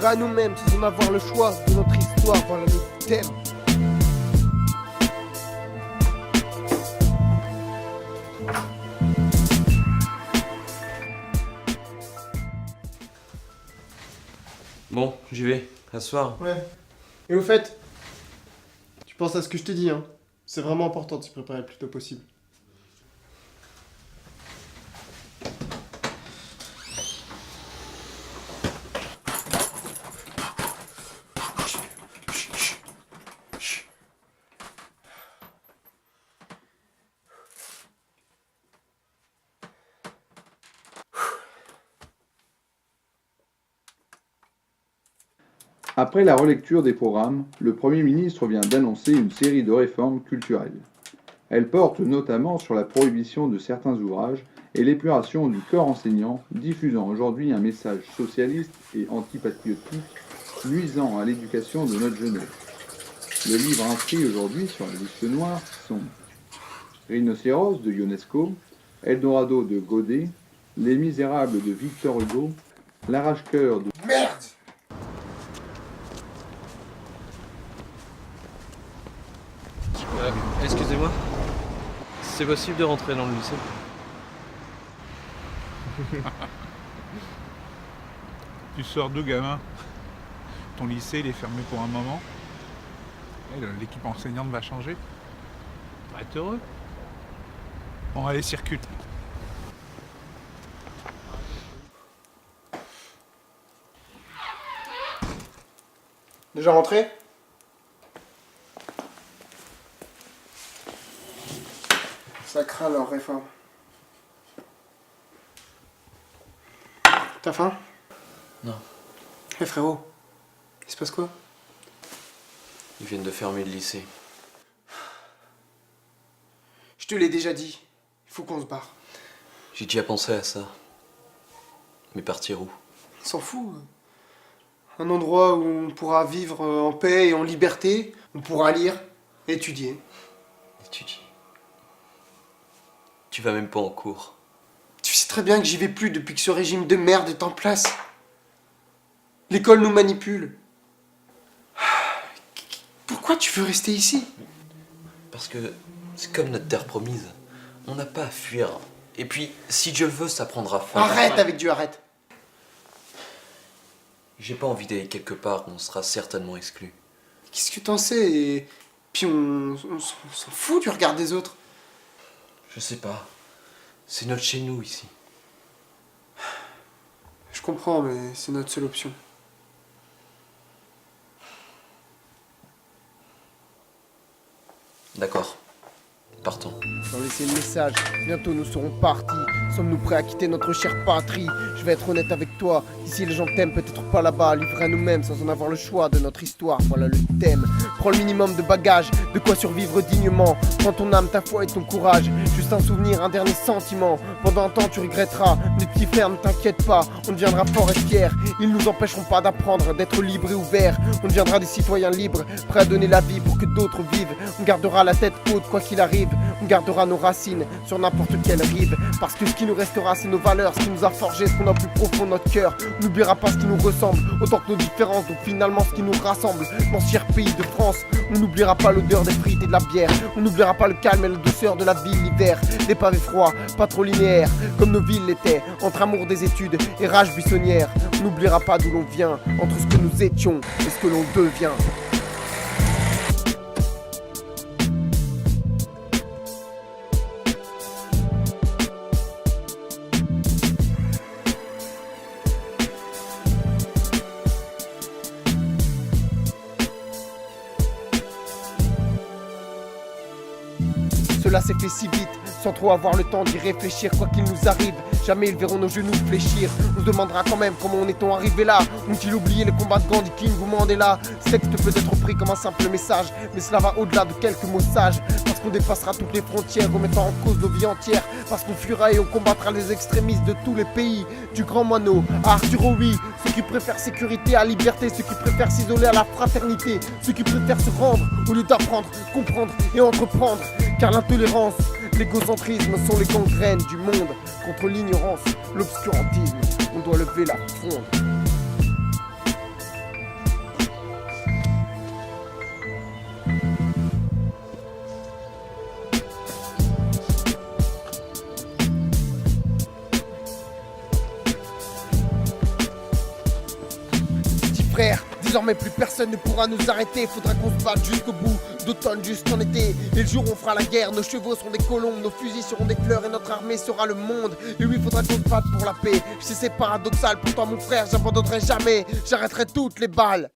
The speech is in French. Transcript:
à nous-mêmes sans en avoir le choix de notre histoire. Voilà le thème. Bon, j'y vais. À ce soir. Ouais. Et au fait, tu penses à ce que je te dis, hein. C'est vraiment important de s'y préparer le plus tôt possible. Après la relecture des programmes, le Premier ministre vient d'annoncer une série de réformes culturelles. Elles portent notamment sur la prohibition de certains ouvrages et l'épuration du corps enseignant, diffusant aujourd'hui un message socialiste et antipatriotique nuisant à l'éducation de notre jeunesse. Le livre inscrit aujourd'hui sur la liste noire sont Rhinocéros de Ionesco, Eldorado de Godet, Les Misérables de Victor Hugo, L'arrache-cœur de... Merde! Excusez-moi. C'est possible de rentrer dans le lycée? Tu sors d'où, gamin? Ton lycée, il est fermé pour un moment. L'équipe enseignante va changer. Tu vas être heureux. Bon, allez, circule. Déjà rentré? Ça craint leur réforme. T'as faim? Non. Eh frérot, il se passe quoi? Ils viennent de fermer le lycée. Je te l'ai déjà dit, il faut qu'on se barre. J'ai déjà pensé à ça. Mais partir où? On s'en fout. Un endroit où on pourra vivre en paix et en liberté, on pourra lire, étudier. Étudier. Tu vas même pas en cours. Tu sais très bien que j'y vais plus depuis que ce régime de merde est en place. L'école nous manipule. Pourquoi tu veux rester ici? Parce que c'est comme notre terre promise. On n'a pas à fuir. Et puis, si Dieu veut, ça prendra fin. Arrête avec Dieu, arrête. J'ai pas envie d'aller quelque part où on sera certainement exclu. Qu'est-ce que t'en sais? Et puis on s'en fout du regard des autres. Je sais pas. C'est notre chez nous ici. Je comprends, mais c'est notre seule option. D'accord. Partons. Leur laisser le message, bientôt nous serons partis. Sommes-nous prêts à quitter notre chère patrie? Je vais être honnête avec toi, ici les gens t'aiment peut-être pas là-bas. Livrés à nous-mêmes sans en avoir le choix de notre histoire, voilà le thème. Prends le minimum de bagages, de quoi survivre dignement. Prends ton âme, ta foi et ton courage. Juste un souvenir, un dernier sentiment. Pendant un temps tu regretteras, mes petits frères ne t'inquiète pas. On deviendra fort et fiers, ils nous empêcheront pas d'apprendre, d'être libres et ouverts. On deviendra des citoyens libres, prêts à donner la vie pour que d'autres vivent. On gardera la tête haute quoi qu'il arrive. On gardera nos racines sur n'importe quelle rive. Parce que ce qui nous restera c'est nos valeurs, ce qui nous a forgé, ce qu'on a au plus profond de notre cœur. On n'oubliera pas ce qui nous ressemble, autant que nos différences, donc finalement ce qui nous rassemble. Dans ce cher pays de France, on n'oubliera pas l'odeur des frites et de la bière. On n'oubliera pas le calme et la douceur de la ville l'hiver. Des pavés froids, pas trop linéaires, comme nos villes l'étaient, entre amour des études et rage buissonnière. On n'oubliera pas d'où l'on vient, entre ce que nous étions et ce que l'on devient. Cela s'est fait si vite, sans trop avoir le temps d'y réfléchir, quoi qu'il nous arrive. Jamais ils verront nos genoux fléchir. On se demandera quand même comment en est-on arrivé là. Ont-ils oublié les combats de Gandhi, King ou Mandela? Ce texte peut être pris comme un simple message, mais cela va au-delà de quelques mots sages. Parce qu'on dépassera toutes les frontières, remettant en cause nos vies entières. Parce qu'on fuira et on combattra les extrémistes de tous les pays. Du grand moineau à Arturo, oui. Ceux qui préfèrent sécurité à liberté, ceux qui préfèrent s'isoler à la fraternité, ceux qui préfèrent se rendre au lieu d'apprendre, comprendre et entreprendre. Car l'intolérance, l'égocentrisme sont les gangrènes du monde. Contre l'ignorance, l'obscurantisme, on doit lever la fronde. mais plus personne ne pourra nous arrêter. Faudra qu'on se batte jusqu'au bout, d'automne jusqu'en été. Et le jour où on fera la guerre, nos chevaux seront des colombes, nos fusils seront des fleurs et notre armée sera le monde. Et oui, faudra qu'on se batte pour la paix. Je sais c'est paradoxal, pourtant mon frère, j'abandonnerai jamais. J'arrêterai toutes les balles.